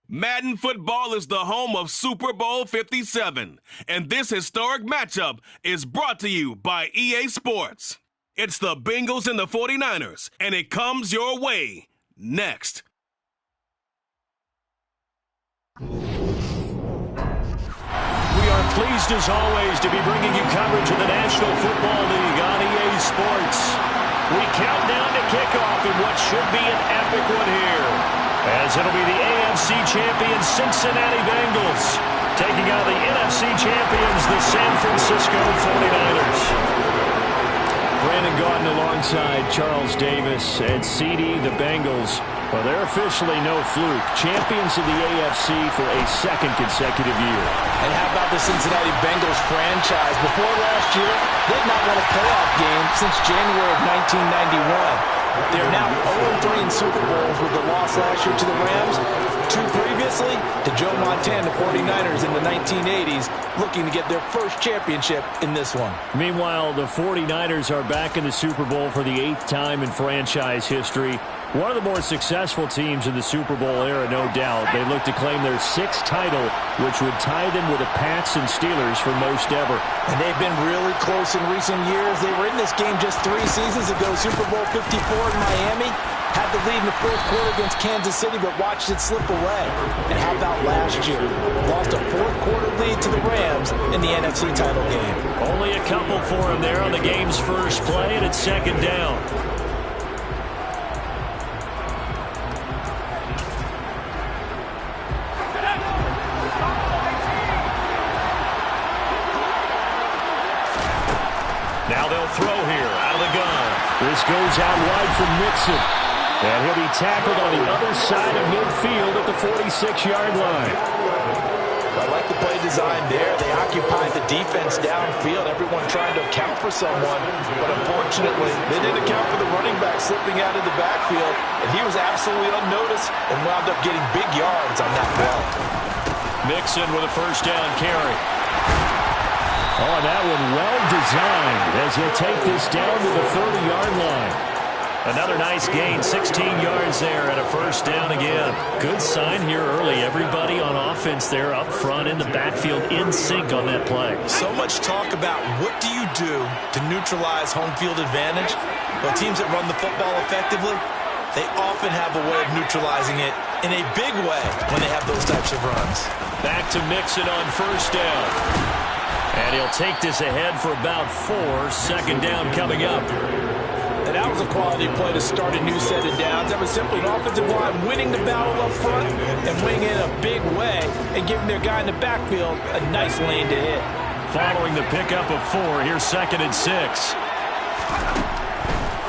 Madden Football is the home of Super Bowl 57, and this historic matchup is brought to you by EA Sports. It's the Bengals and the 49ers, and it comes your way next. We are pleased, as always, to be bringing you coverage of the National Football League on EA Sports. We count down to kickoff in what should be an epic one here, as it'll be the AFC champions Cincinnati Bengals taking on the NFC champions, the San Francisco 49ers. Brandon Gaudin alongside Charles Davis and CD, the Bengals. Well, they're officially no fluke. Champions of the AFC for a second consecutive year. And how about the Cincinnati Bengals franchise? Before last year, they had not won a playoff game since January of 1991. They're now 0-3 in Super Bowls with the loss last year to the Rams, 2 previously to Joe Montana 49ers in the 1980s, looking to get their first championship in this one. Meanwhile, the 49ers are back in the Super Bowl for the 8th time in franchise history. One of the more successful teams in the Super Bowl era, no doubt. They look to claim their 6th title, which would tie them with the Pats and Steelers for most ever. And they've been really close in recent years. They were in this game just 3 seasons ago, Super Bowl 54 in Miami. Had the lead in the 4th quarter against Kansas City, but watched it slip away. And how about last year? Lost a 4th quarter lead to the Rams in the NFC title game. Only a couple for him there on the game's first play, and it's 2nd down. Now they'll throw here out of the gun. This goes out wide from Mixon. And he'll be tackled on the other side of midfield at the 46-yard line. I like the play design there. They occupied the defense downfield, everyone trying to account for someone. But unfortunately, they didn't account for the running back slipping out of the backfield. And he was absolutely unnoticed and wound up getting big yards on that play. Mixon with a 1st down carry. Oh, that one well designed as he'll take this down to the 30-yard line. Another nice gain, 16 yards there and a 1st down again. Good sign here early. Everybody on offense there up front in the backfield in sync on that play. So much talk about what do you do to neutralize home field advantage? Well, teams that run the football effectively, they often have a way of neutralizing it in a big way when they have those types of runs. Back to Mixon on 1st down. And he'll take this ahead for about 4. 2nd down coming up. And that was a quality play to start a new set of downs. That was simply an offensive line winning the battle up front and winning in a big way and giving their guy in the backfield a nice lane to hit. Following the pickup of 4, here's 2nd and 6.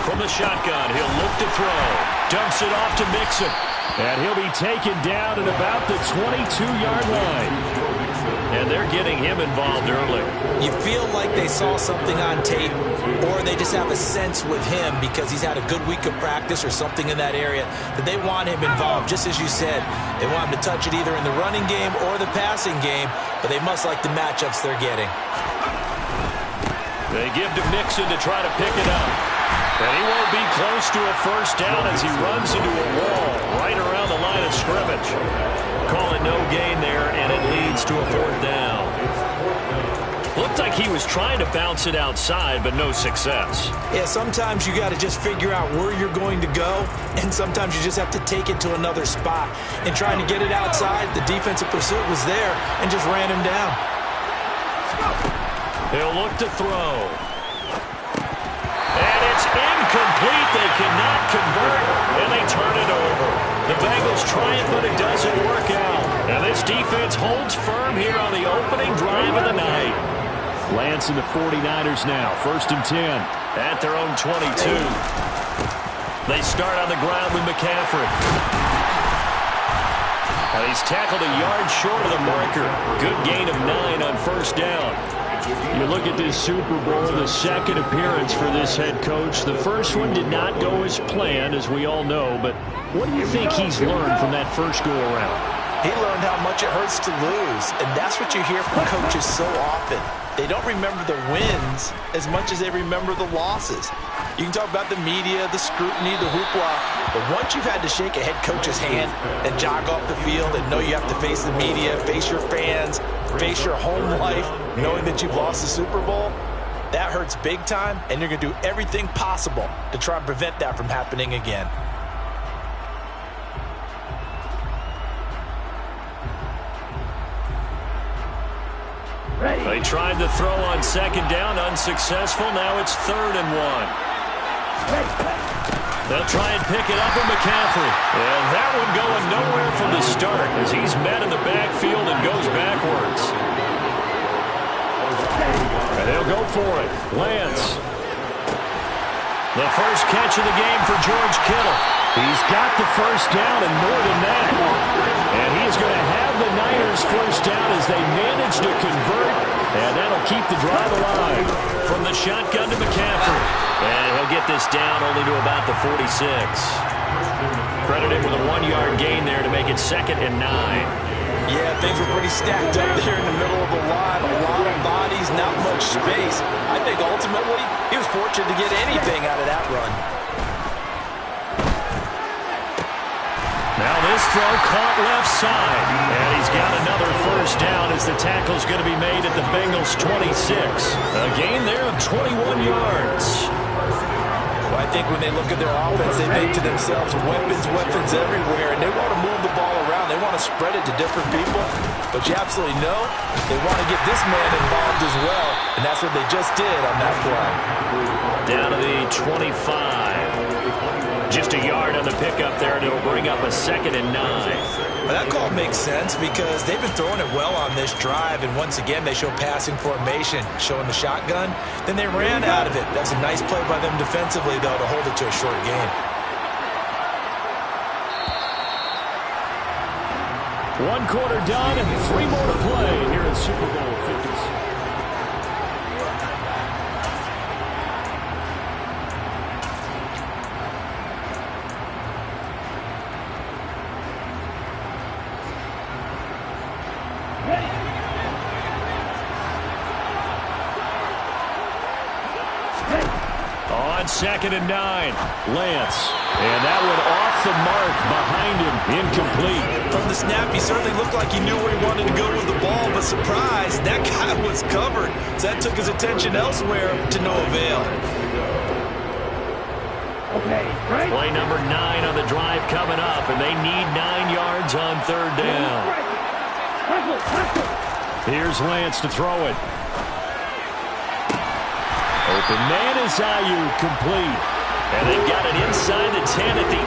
From the shotgun, he'll look to throw. Dumps it off to Mixon. And he'll be taken down at about the 22-yard line. And they're getting him involved early. You feel like they saw something on tape, or they just have a sense with him because he's had a good week of practice or something in that area that they want him involved. Just as you said, they want him to touch it either in the running game or the passing game, but they must like the matchups they're getting. They give to Mixon to try to pick it up. And he won't be close to a 1st down as he runs into a wall right around the line of scrimmage. Call it no gain there, and it leads to a 4th down. Looked like he was trying to bounce it outside, but no success. Yeah, sometimes you got to just figure out where you're going to go, and sometimes you just have to take it to another spot. And trying to get it outside, the defensive pursuit was there and just ran him down. They'll look to throw. And it's incomplete. They cannot convert, and they turn it over. The Bengals try it, but it doesn't work out. And this defense holds firm here on the opening drive of the night. Lance and the 49ers now, 1st and 10 at their own 22. They start on the ground with McCaffrey. And he's tackled a yard short of the marker. Good gain of 9 on 1st down. You look at this Super Bowl, the 2nd appearance for this head coach. The first one did not go as planned, as we all know, but what do you think he's learned from that first go-around? He learned how much it hurts to lose, and that's what you hear from coaches so often. They don't remember the wins as much as they remember the losses. You can talk about the media, the scrutiny, the hoopla, but once you've had to shake a head coach's hand and jog off the field and know you have to face the media, face your fans, face your home life, knowing that you've lost the Super Bowl, that hurts big time, and you're going to do everything possible to try and prevent that from happening again. They tried to throw on second down, unsuccessful. Now it's 3rd and 1. They'll try and pick it up with McCaffrey. And that one going nowhere from the start as he's met in the backfield and goes backwards. And they'll go for it. Lance. The first catch of the game for George Kittle. He's got the first down and more than that. And he's going to have the Niners first down as they manage to convert. And that'll keep the drive alive. From the shotgun to McCaffrey. And he'll get this down only to about the 46. Credited with a 1-yard gain there to make it 2nd and 9. Yeah, things were pretty stacked up there in the middle of the line. A lot of bodies, not much space. I think ultimately he was fortunate to get anything out of that run. Now this throw caught left side. And he's got another first down as the tackle's going to be made at the Bengals' 26. A gain there of 21 yards. Well, I think when they look at their offense, they think to themselves, weapons everywhere, and they want to move the ball around. They want to spread it to different people. But you absolutely know they want to get this man involved as well, and that's what they just did on that play. Down to the 25. Just a yard on the pickup there, and it'll bring up a 2nd and 9. Well, that call makes sense because they've been throwing it well on this drive, and once again they show passing formation, showing the shotgun. Then they ran out of it. That's a nice play by them defensively, though, to hold it to a short gain. 1 quarter done and 3 more to play here at Super Bowl 56. On 2nd and 9, Lance. And that one off the mark behind him, incomplete. From the snap, he certainly looked like he knew where he wanted to go with the ball, but surprise, that guy was covered. So that took his attention elsewhere to no avail. Play number 9 on the drive coming up, and they need 9 yards on 3rd down. Here's Lance to throw it. Open man is Ayuk, complete. And they've got it inside the 10 at the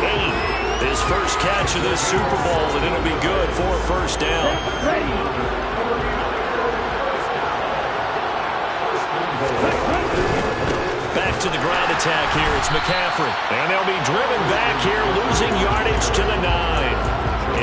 8. His first catch of this Super Bowl, and it'll be good for a first down. Back to the ground attack here. It's McCaffrey. And they'll be driven back here, losing yardage to the 9.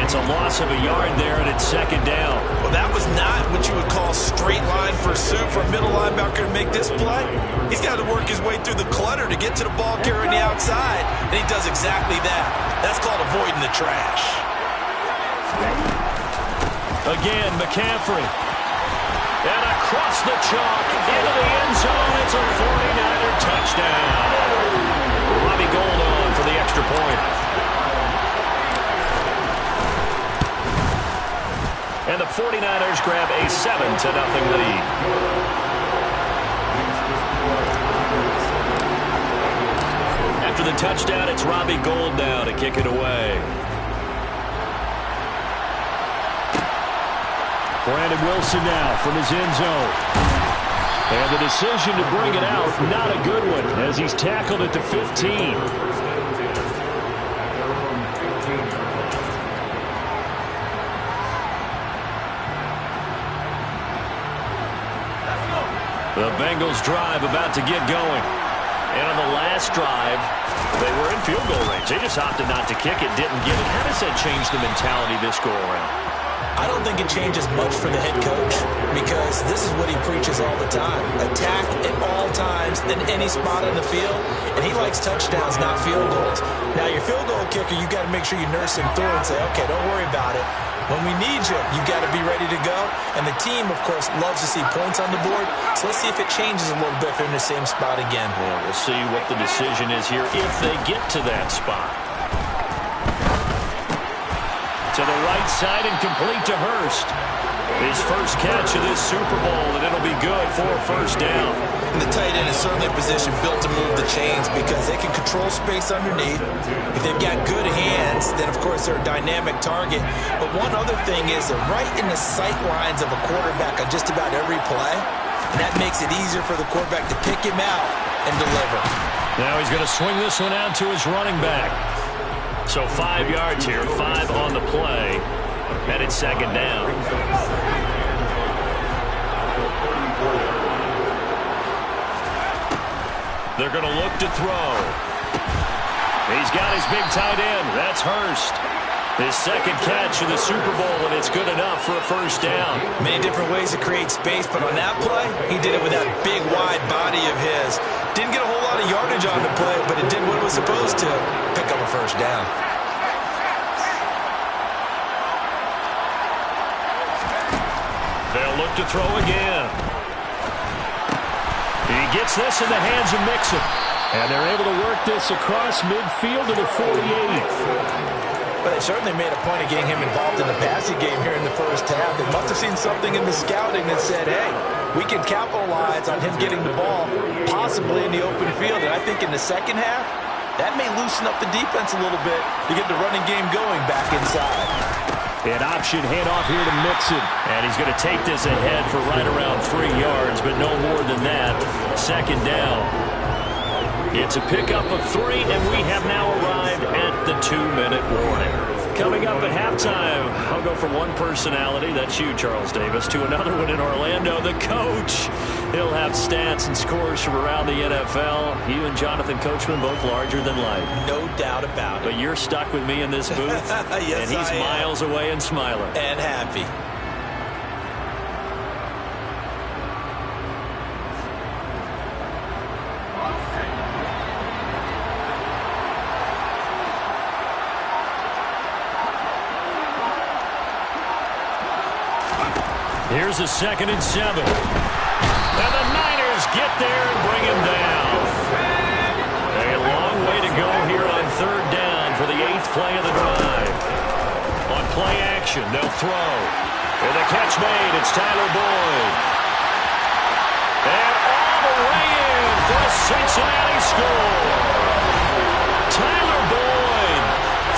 It's a loss of a yard there, and it's 2nd down. Well, that was not what you would call straight line pursuit for a middle linebacker to make this play. He's got to work his way through the clutter to get to the ball carrier on the outside, and he does exactly that. That's called avoiding the trash. Again, McCaffrey. And across the chalk, into the end zone. It's a 49er touchdown. Robbie Gould on for the extra point. And the 49ers grab a 7-0 lead. After the touchdown, it's Robbie Gould now to kick it away. Brandon Wilson now from his end zone. And the decision to bring it out, not a good one, as he's tackled at the 15. The Bengals drive about to get going. And on the last drive, they were in field goal range. They just opted not to kick it, didn't get it. How does that change the mentality this go around? I don't think it changes much for the head coach because this is what he preaches all the time. Attack at all times in any spot on the field, and he likes touchdowns, not field goals. Now, your field goal kicker, you got to make sure you nurse him through and say, okay, don't worry about it. When we need you, you've got to be ready to go. And the team, of course, loves to see points on the board. So let's see if it changes a little bit if they're in the same spot again. Well, we'll see what the decision is here if they get to that spot. To the right side and complete to Hurst. His first catch of this Super Bowl, and it'll be good for a first down. And the tight end is certainly a position built to move the chains because they can control space underneath. If they've got good hands, then, of course, they're a dynamic target. But one other thing is they're right in the sight lines of a quarterback on just about every play. And that makes it easier for the quarterback to pick him out and deliver. Now he's going to swing this one out to his running back. So 5 yards here, 5 on the play. And it's second down. They're going to look to throw. He's got his big tight end. That's Hurst. His second catch of the Super Bowl, and it's good enough for a first down. Many different ways to create space, but on that play, he did it with that big, wide body of his. Didn't get a whole lot of yardage on the play, but it did what it was supposed to, pick up a first down. They'll look to throw again. He gets this in the hands of Mixon. And they're able to work this across midfield to the 48. But they certainly made a point of getting him involved in the passing game here in the first half. They must have seen something in the scouting that said, hey, we can capitalize on him getting the ball, possibly in the open field. And I think in the second half, that may loosen up the defense a little bit to get the running game going back inside. An option handoff here to Mixon. And he's going to take this ahead for right around 3 yards, but no more than that. Second down. It's a pickup of 3, and we have now arrived at the 2-minute warning. Coming up at halftime, I'll go from one personality, that's you, Charles Davis, to another one in Orlando, the coach. He'll have stats and scores from around the NFL. You and Jonathan Coachman, both larger than life. No doubt about it. But you're stuck with me in this booth, yes, and he's miles away and smiling. And happy. Here's a 2nd and 7. And the Niners get there and bring him down. A long way to go here on 3rd down for the 8th play of the drive. On play action, they'll throw. And the catch made, it's Tyler Boyd. And all the way in for a Cincinnati score. Tyler Boyd,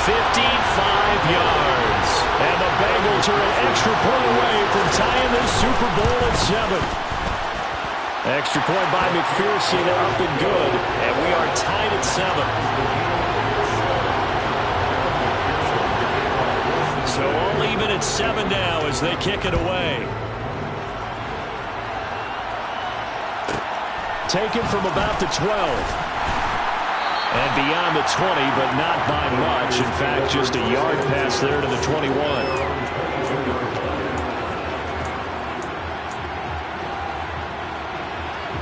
55 yards. And the Bengals are an extra point away from tying this Super Bowl at 7. Extra point by McPherson, up and good. And we are tied at 7. So all even at 7 now as they kick it away. Taken from about the 12. And beyond the 20, but not by much. In fact, just a yard pass there to the 21.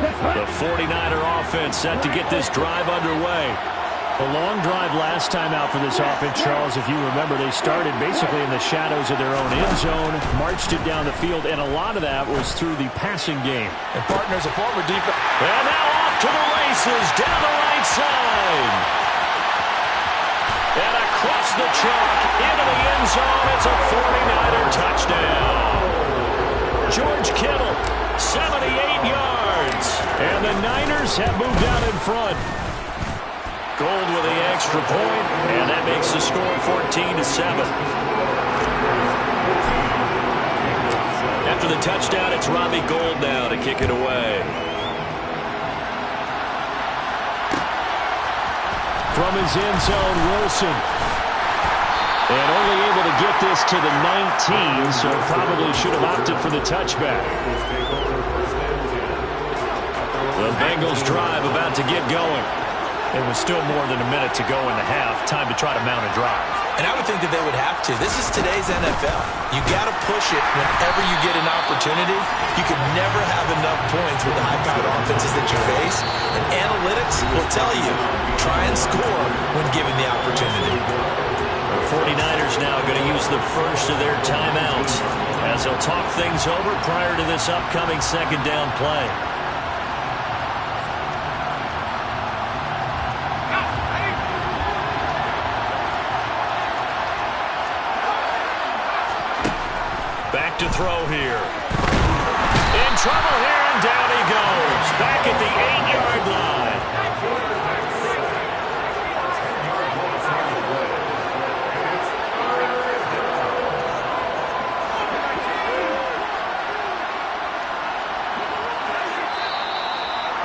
The 49er offense set to get this drive underway. A long drive last time out for this offense, Charles. If you remember, they started basically in the shadows of their own end zone, marched it down the field, and a lot of that was through the passing game. And partners, a former defense. And now off to the races, down the right side. And across the chalk, into the end zone, it's a 49er touchdown. George Kittle, 78 yards. And the Niners have moved out in front. Gold with the extra point, and that makes the score 14-7. After the touchdown, it's Robbie Gould now to kick it away. From his end zone, Wilson. And only able to get this to the 19, so probably should have opted for the touchback. The Bengals drive about to get going. It was still more than a minute to go in the half. Time to try to mount a drive. And I would think that they would have to. This is today's NFL. You got to push it whenever you get an opportunity. You can never have enough points with the high-powered offenses that you face. And analytics will tell you, try and score when given the opportunity. The 49ers now going to use the first of their timeouts as they'll talk things over prior to this upcoming second down play. Back to throw here. In trouble here, and down he goes. Back at the 8-yard line.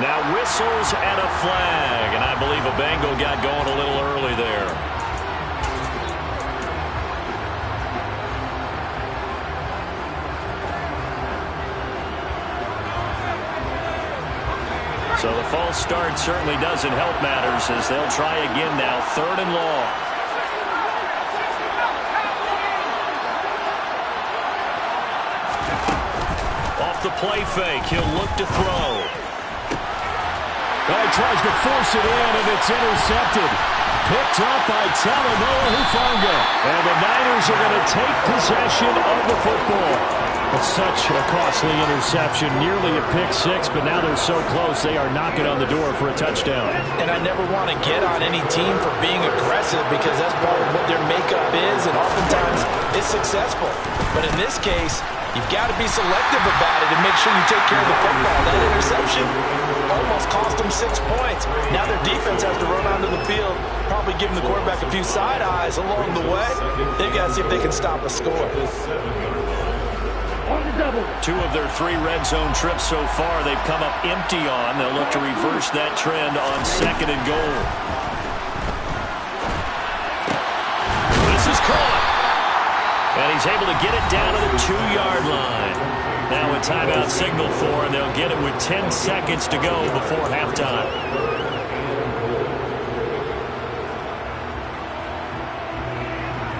Now whistles and a flag, and I believe a Bengal got going a little early there. So the false start certainly doesn't help matters as they'll try again now, 3rd and long. Off the play fake, he'll look to throw. He tries to force it in, and it's intercepted. Picked up by Talanoa Hufanga. And the Niners are going to take possession of the football. It's such a costly interception, nearly a pick six, but now they're so close they are knocking on the door for a touchdown. And I never want to get on any team for being aggressive because that's part of what their makeup is, and oftentimes it's successful. But in this case, you've got to be selective about it and make sure you take care of the football. That interception almost cost them 6 points. Now their defense has to run onto the field, probably giving the quarterback a few side eyes along the way. They've got to see if they can stop a score. 2 of their 3 red zone trips so far they've come up empty on. They'll look to reverse that trend on 2nd and goal. This is caught. And he's able to get it down to the 2-yard line. Now a timeout signal for, and they'll get it with 10 seconds to go before halftime.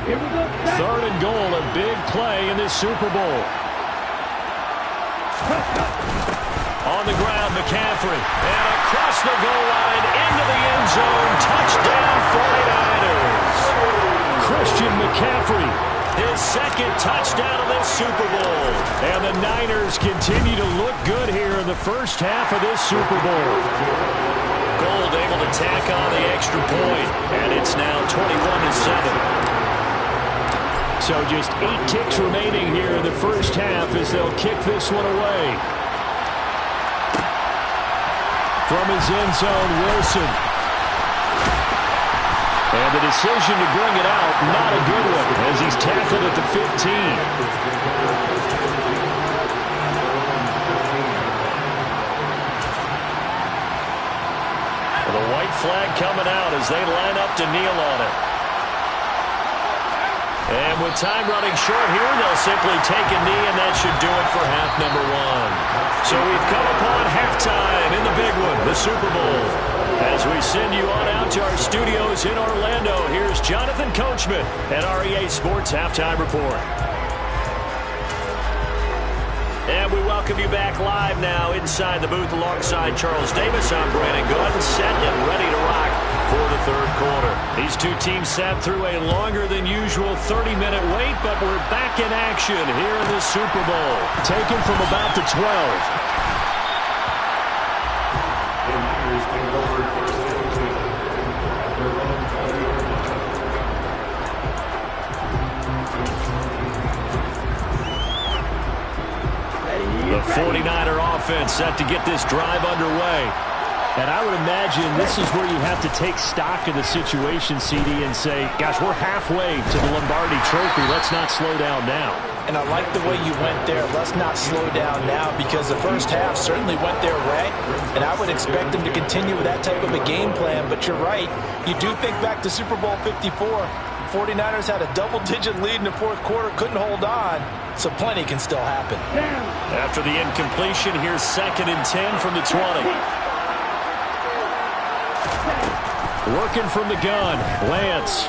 Here we go. 3rd and goal, a big play in this Super Bowl. On the ground, McCaffrey. And across the goal line, into the end zone. Touchdown, 49ers. Christian McCaffrey. His 2nd touchdown of this Super Bowl. And the Niners continue to look good here in the first half of this Super Bowl. Gold able to tack on the extra point. And it's now 21-7. So just 8 ticks remaining here in the first half as they'll kick this one away. From his end zone, Wilson. And the decision to bring it out, not a good one, as he's tackled at the 15. The white flag coming out as they line up to kneel on it. And with time running short here, they'll simply take a knee, and that should do it for half number 1. So we've come upon halftime in the big one, the Super Bowl. As we send you on out to our studios in Orlando, here's Jonathan Coachman at our EA Sports Halftime Report. And we welcome you back live now inside the booth alongside Charles Davis. I'm Brandon Gunn, set and ready to rock for the 3rd quarter. These 2 teams sat through a longer than usual 30-minute wait, but we're back in action here in the Super Bowl. Taken from about the 12. The 49er offense set to get this drive underway. And I would imagine this is where you have to take stock of the situation, CD, and say, gosh, we're halfway to the Lombardi Trophy. Let's not slow down now. And I like the way you went there. Let's not slow down now, because the first half certainly went their way. And I would expect them to continue with that type of a game plan. But you're right. You do think back to Super Bowl 54. 49ers had a double-digit lead in the 4th quarter, couldn't hold on. So plenty can still happen. After the incompletion, here's 2nd and 10 from the 20. Working from the gun, Lance.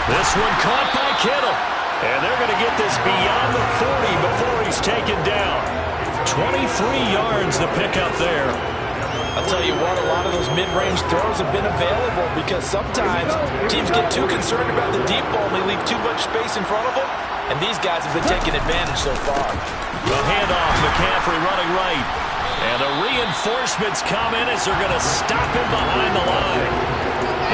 This one caught by Kittle. And they're going to get this beyond the 40 before he's taken down. 23 yards the pickup there. I'll tell you what, a lot of those mid-range throws have been available because sometimes teams get too concerned about the deep ball and they leave too much space in front of them, and these guys have been taking advantage so far. The handoff, McCaffrey running right. And the reinforcements come in as they're going to stop him behind the line.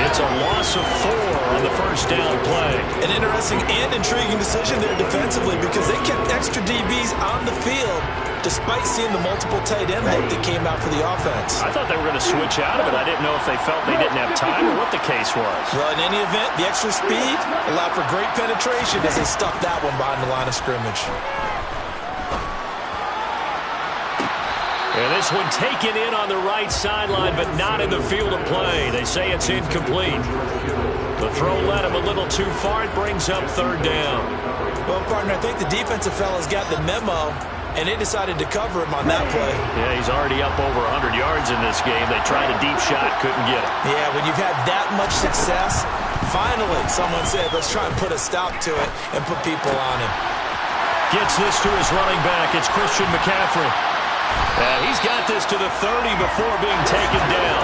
It's a loss of 4 on the first down play. An interesting and intriguing decision there defensively because they kept extra DBs on the field despite seeing the multiple tight end look that came out for the offense. I thought they were going to switch out of it. I didn't know if they felt they didn't have time or what the case was. Well, in any event, the extra speed allowed for great penetration as they stuffed that one behind the line of scrimmage. And this one taken in on the right sideline, but not in the field of play. They say it's incomplete. The throw led him a little too far. It brings up third down. Well, partner, I think the defensive fellas got the memo, and they decided to cover him on that play. Yeah, he's already up over 100 yards in this game. They tried a deep shot, couldn't get it. Yeah, when you've had that much success, finally someone said, let's try and put a stop to it and put people on him. Gets this to his running back. It's Christian McCaffrey. And he's got this to the 30 before being taken down.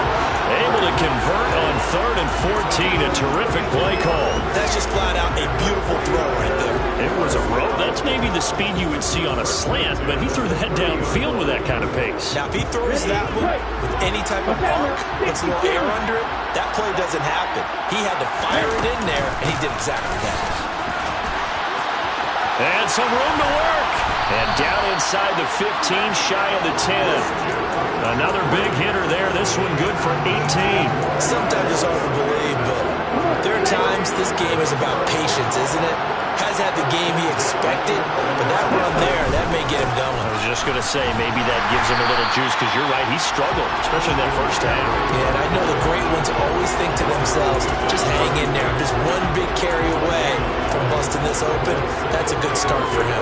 Able to convert on 3rd and 14. A terrific play call. That's just flat out a beautiful throw right there. It was a rope. That's maybe the speed you would see on a slant, but he threw that downfield with that kind of pace. Now, if he throws that one with any type of arc, gets a little air under it, that play doesn't happen. He had to fire it in there, and he did exactly that. And some room to work. And down inside the 15, shy of the 10. Another big hitter there. This one good for 18. Sometimes it's hard to believe, but there are times this game is about patience, isn't it? Has had the game he expected, but that run there, that may get him going. I was just going to say, maybe that gives him a little juice, because you're right, he struggled, especially in that first half. Yeah, and I know the great ones always think to themselves, just hang in there. I'm just one big carry away from busting this open. That's a good start for him.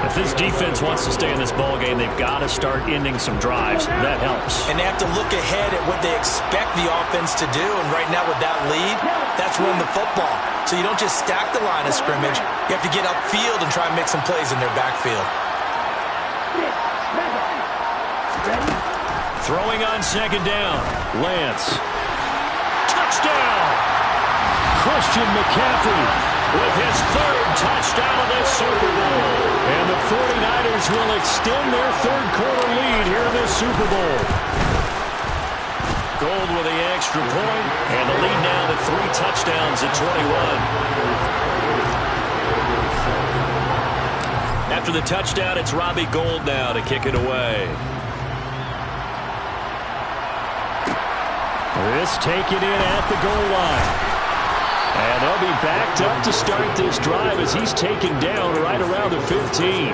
If this defense wants to stay in this ballgame, they've got to start ending some drives. That helps. And they have to look ahead at what they expect the offense to do. And right now with that lead, that's run the football. So you don't just stack the line of scrimmage. You have to get upfield and try and make some plays in their backfield. Throwing on second down. Lance. Touchdown! Christian McCaffrey with his 3rd touchdown of this Super Bowl. And the 49ers will extend their 3rd quarter lead here in this Super Bowl. Gold with the extra point, and the lead now to 3 touchdowns at 21. After the touchdown, it's Robbie Gould now to kick it away. This taken in at the goal line. And they'll be backed up to start this drive as he's taken down right around the 15.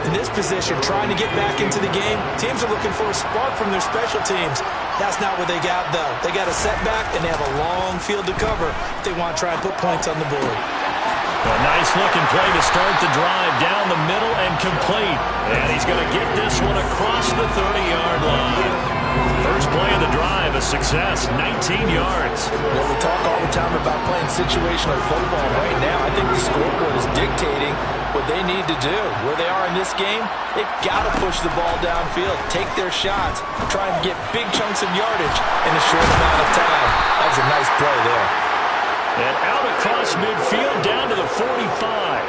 In this position, trying to get back into the game, teams are looking for a spark from their special teams. That's not what they got, though. They got a setback, and they have a long field to cover if they want to try and put points on the board. A nice-looking play to start the drive down the middle and complete. And he's going to get this one across the 30-yard line. First play of the drive, a success, 19 yards. Well, we talk all the time about playing situational football. Right now, I think the scoreboard is dictating what they need to do. Where they are in this game, they've got to push the ball downfield, take their shots, try and get big chunks of yardage in a short amount of time. That was a nice play there. And out across midfield, down to the 45.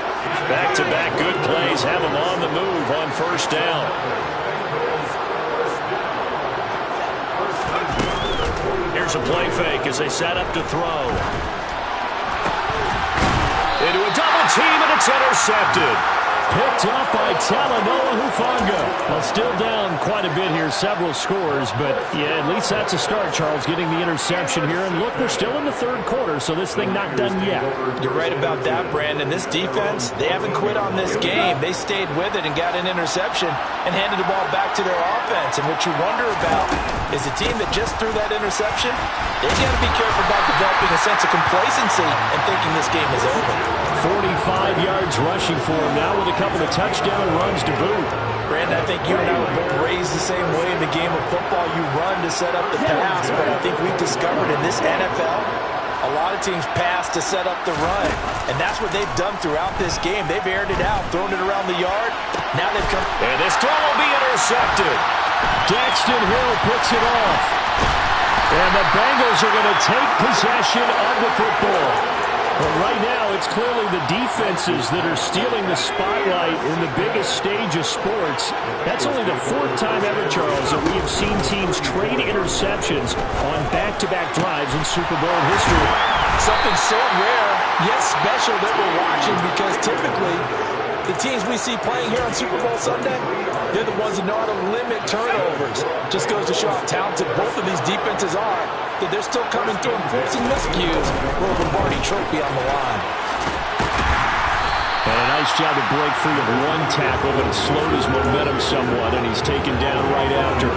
Back-to-back good plays have them on the move on first down. Here's a play fake as they set up to throw. Into a double team, and it's intercepted. Picked up by Talanoa Hufanga. Well, still down quite a bit here, several scores, but yeah, at least that's a start, Charles, getting the interception here. And look, we're still in the 3rd quarter, so this thing not done yet. You're right about that, Brandon. This defense, they haven't quit on this game. They stayed with it and got an interception and handed the ball back to their offense. And what you wonder about is the team that just threw that interception, they've got to be careful about developing a sense of complacency and thinking this game is over. 45 yards rushing for him now with a couple of touchdown runs to boot. Brandon, I think you and I were both raised the same way in the game of football. You run to set up the pass, but I think we've discovered in this NFL, a lot of teams pass to set up the run. And that's what they've done throughout this game. They've aired it out, thrown it around the yard, Now they've come. And this throw will be intercepted. Daxton Hill picks it off. And the Bengals are going to take possession of the football. But right now, it's clearly the defenses that are stealing the spotlight in the biggest stage of sports. That's only the fourth time ever, Charles, that we have seen teams trade interceptions on back-to-back drives in Super Bowl history. Something so rare, yet special that we're watching, because typically the teams we see playing here on Super Bowl Sunday, they're the ones that know how to limit turnovers. Just goes to show how talented both of these defenses are, that they're still coming through and forcing miscues with a Lombardi trophy on the line. And a nice job to break free of one tackle, but it slowed his momentum somewhat, and he's taken down right after.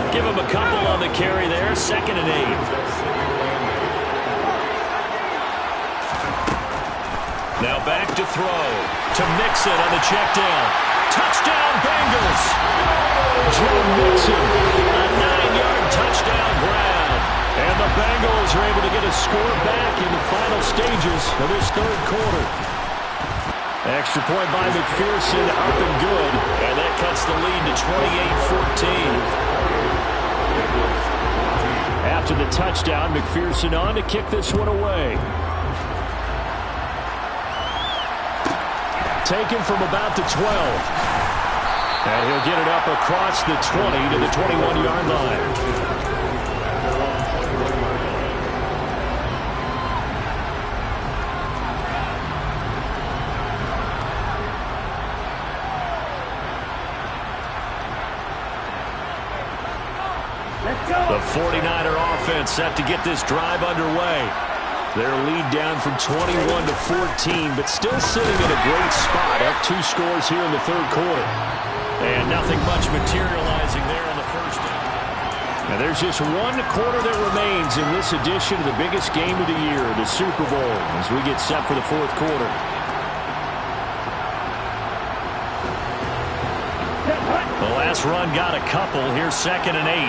Give him a couple on the carry there, 2nd and 8. Now back to throw to Mixon on the check down. Touchdown, Bengals! Joe Mixon. A 9-yard touchdown grab. And the Bengals are able to get a score back in the final stages of this third quarter. Extra point by McPherson, up and good. And that cuts the lead to 28-14. After the touchdown, McPherson on to kick this one away. Taken from about the 12. And he'll get it up across the 20 to the 21-yard line. The 49er offense set to get this drive underway. Their lead down from 21 to 14, but still sitting in a great spot, up 2 scores here in the third quarter. And nothing much materializing there in the first half. And there's just 1 quarter that remains in this edition of the biggest game of the year, the Super Bowl, as we get set for the fourth quarter. The last run got a couple. Here's 2nd and 8.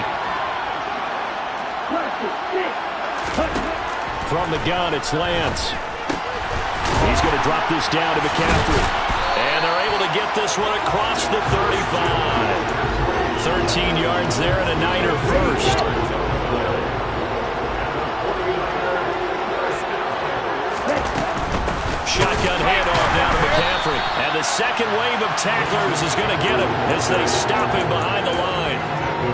From the gun, it's Lance. He's going to drop this down to McCaffrey. And they're able to get this one across the 35. 13 yards there and a Niner first. Shotgun handoff down to McCaffrey. And the second wave of tacklers is going to get him as they stop him behind the line.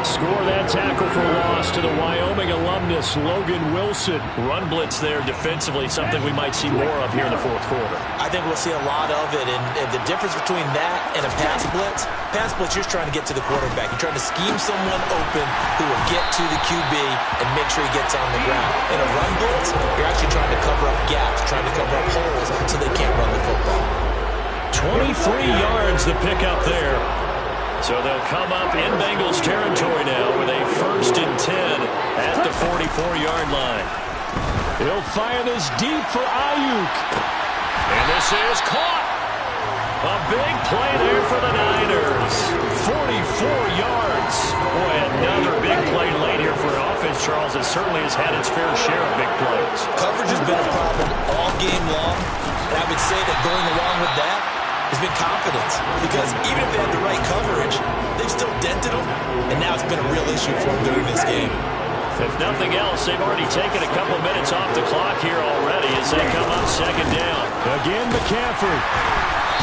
Score that tackle for loss to the Wyoming alumnus, Logan Wilson. Run blitz there defensively, something we might see more of here in the fourth quarter. I think we'll see a lot of it, and the difference between that and a pass blitz, you're trying to get to the quarterback. You're trying to scheme someone open who will get to the QB and make sure he gets on the ground. In a run blitz, you're actually trying to cover up gaps, trying to cover up holes so they can't run the football. 23 yards the pickup there. So they'll come up in Bengals territory now with a 1st and 10 at the 44-yard line. He'll fire this deep for Ayuk. And this is caught. A big play there for the Niners. 44 yards. Boy, another big play late here for an offense, Charles, that certainly has had its fair share of big plays. Coverage has been a problem all game long, and I would say that going along with that has been confidence, because even if they had the right coverage, they've still dented them, and now it's been a real issue for them during this game. If nothing else, they've already taken a couple minutes off the clock here already as they come up 2nd down. Again, McCaffrey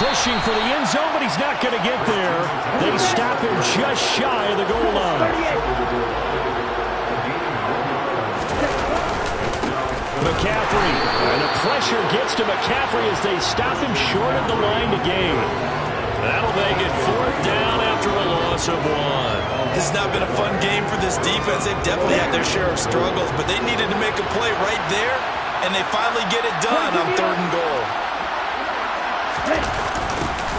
pushing for the end zone, but he's not going to get there. They stop him just shy of the goal line. McCaffrey, and the pressure gets to McCaffrey as they stop him short of the line to gain. That'll make it 4th down after a loss of 1. This has not been a fun game for this defense. They've definitely had their share of struggles, but they needed to make a play right there, and they finally get it done on 3rd and goal.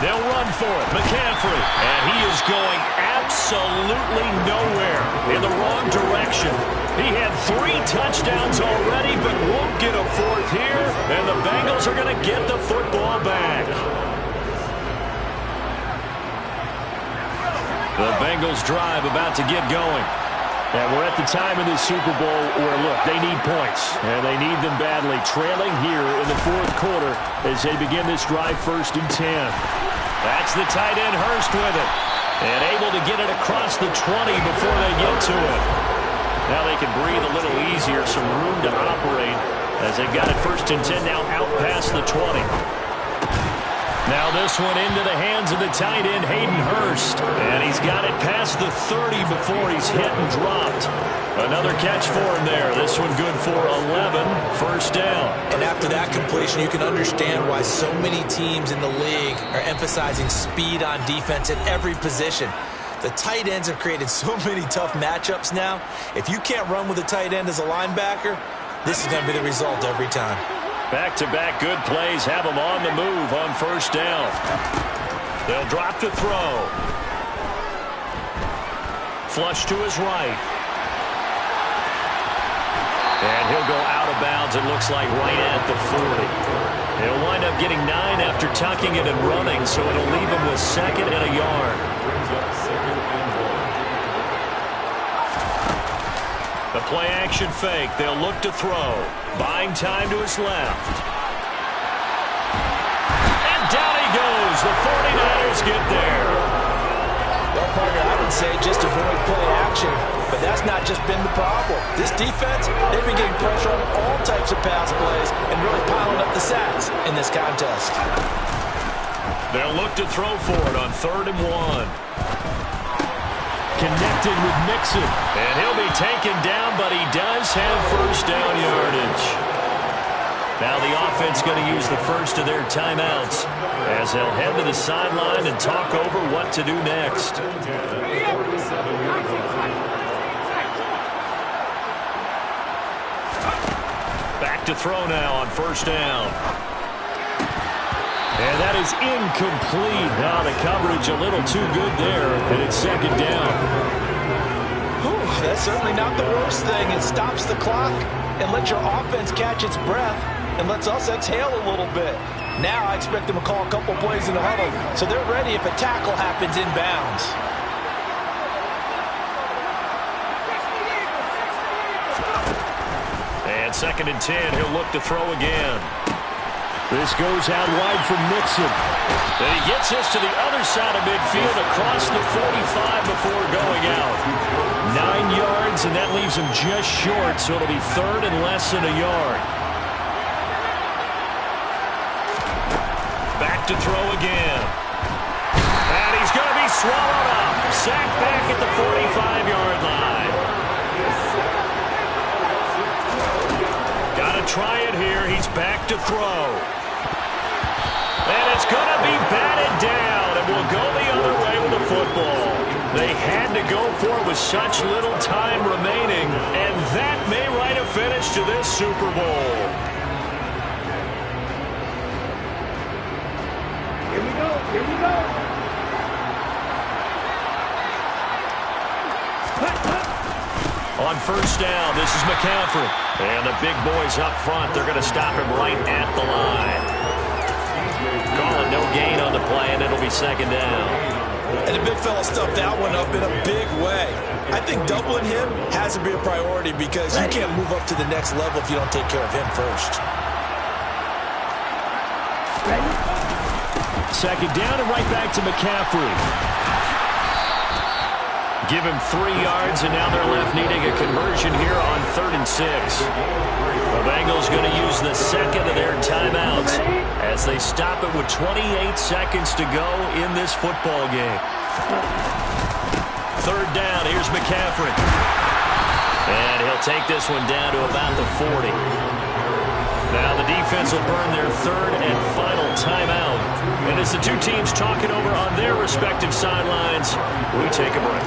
They'll run for it. McCaffrey, and he is going absolutely nowhere, in the wrong direction. He had 3 touchdowns already, but won't get a 4th here, and the Bengals are going to get the football back. The Bengals drive about to get going. And we're at the time in the Super Bowl where, look, they need points, and they need them badly. Trailing here in the fourth quarter as they begin this drive 1st and 10. That's the tight end Hurst with it. And able to get it across the 20 before they get to it. Now they can breathe a little easier, some room to operate as they've got it 1st and 10 now out past the 20. Now this one into the hands of the tight end, Hayden Hurst. And he's got it past the 30 before he's hit and dropped. Another catch for him there. This one good for 11, 1st down. And after that completion, you can understand why so many teams in the league are emphasizing speed on defense at every position. The tight ends have created so many tough matchups now. If you can't run with a tight end as a linebacker, this is going to be the result every time. Back-to-back good plays have them on the move on 1st down. They'll drop to throw. Flush to his right. And he'll go out of bounds, it looks like right at the 40. He'll wind up getting 9 after tucking it and running, so it'll leave him with 2nd and a yard. The play-action fake. They'll look to throw. Buying time to his left. And down he goes. The 49ers get there. Well, partner, I would say just avoid play action, but that's not just been the problem. This defense, they've been getting pressure on all types of pass plays and really piling up the sacks in this contest. They'll look to throw for it on 3rd and 1. Connected with Mixon. And he'll be taken down, but he does have 1st down yardage. Now the offense going to use the first of their timeouts as they'll head to the sideline and talk over what to do next. Back to throw now on 1st down. And that is incomplete. Now the coverage a little too good there, and it's 2nd down. Whew, that's certainly not the worst thing. It stops the clock and lets your offense catch its breath and lets us exhale a little bit. Now I expect them to call a couple plays in the huddle so they're ready if a tackle happens inbounds. And 2nd and 10, he'll look to throw again. This goes out wide from Mixon. And he gets this to the other side of midfield across the 45 before going out. 9 yards, and that leaves him just short, so it'll be 3rd and less than a yard. Back to throw again. And he's going to be swallowed up. Sacked back at the 45-yard line. Got to try it here. He's back to throw. And it's going to be batted down, and we'll go the other way with the football. They had to go for it with such little time remaining, and that may write a finish to this Super Bowl. Here we go, here we go. On 1st down, this is McCaffrey. And the big boys up front, they're going to stop him right at the line. Calling no gain on the play, and it'll be 2nd down. And the big fella stuffed that one up in a big way. I think doubling him has to be a priority because you can't move up to the next level if you don't take care of him first. 2nd down and right back to McCaffrey. Give him 3 yards, and now they're left needing a conversion here on 3rd and 6. The Bengals going to use the 2nd of their timeouts as they stop it with 28 seconds to go in this football game. 3rd down, here's McCaffrey. And he'll take this one down to about the 40. Now the defense will burn their 3rd and final timeout. And as the two teams talk it over on their respective sidelines, we take a break.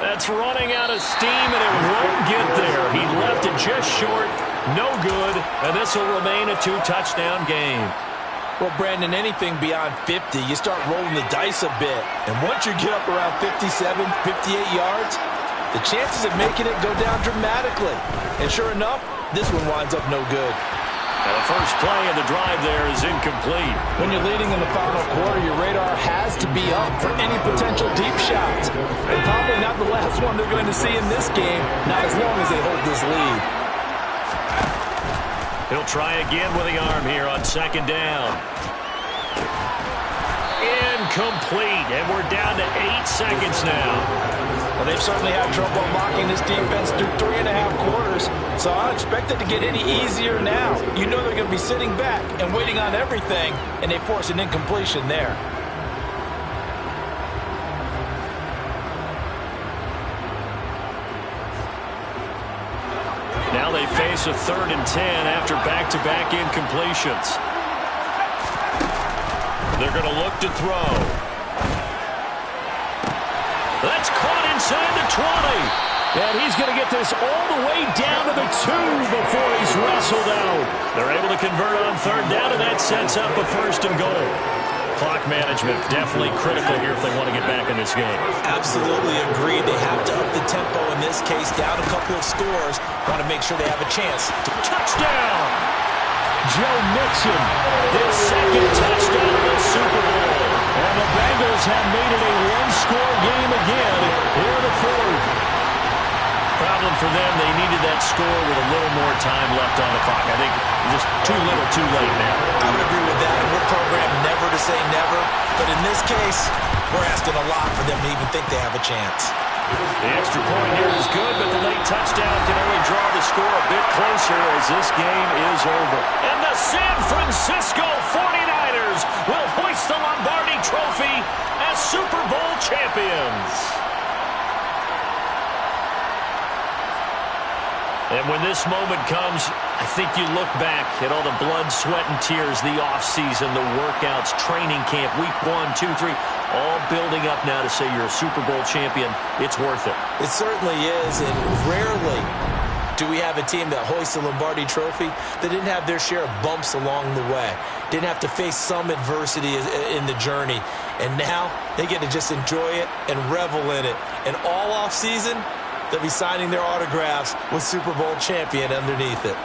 That's running out of steam, and it won't get there. He left it just short, no good, and this will remain a 2-touchdown game. Well, Brandon, anything beyond 50, you start rolling the dice a bit. And once you get up around 57, 58 yards, the chances of making it go down dramatically. And sure enough, this one winds up no good. And the first play of the drive there is incomplete. When you're leading in the final quarter, your radar has to be up for any potential deep shots. And probably not the last one they're going to see in this game, not as long as they hold this lead. He'll try again with the arm here on second down. Incomplete, and we're down to 8 seconds now. Well, they've certainly had trouble unlocking this defense through 3.5 quarters, so I don't expect it to get any easier now. You know they're going to be sitting back and waiting on everything, and they force an incompletion there. Now they face a 3rd and 10 after back-to-back incompletions. They're going to look to throw. That's caught inside the 20. And he's going to get this all the way down to the 2 before he's wrestled out. They're able to convert on 3rd down, and that sets up a 1st and goal. Clock management definitely critical here if they want to get back in this game. Absolutely agreed. They have to up the tempo in this case, down a couple of scores. Want to make sure they have a chance. Touchdown! Joe Mixon, His 2nd touchdown of the Super Bowl. and the Bengals have made it a one-score game again here in the 4th. Problem for them, they needed that score with a little more time left on the clock. I think just too little, too late now. I would agree with that. We're programmed never to say never. But in this case, we're asking a lot for them to even think they have a chance. The extra point here is good, but the late touchdown can only draw the score a bit closer as this game is over. And the San Francisco 49ers will hoist the Lombardi Trophy as Super Bowl champions. And when this moment comes, I think you look back at all the blood, sweat, and tears, the offseason, the workouts, training camp, week 1, 2, 3, all building up now to say you're a Super Bowl champion. It's worth it. It certainly is, and rarely do we have a team that hoists the Lombardi Trophy that didn't have their share of bumps along the way, didn't have to face some adversity in the journey, and now they get to just enjoy it and revel in it. And all offseason, they'll be signing their autographs with Super Bowl champion underneath it.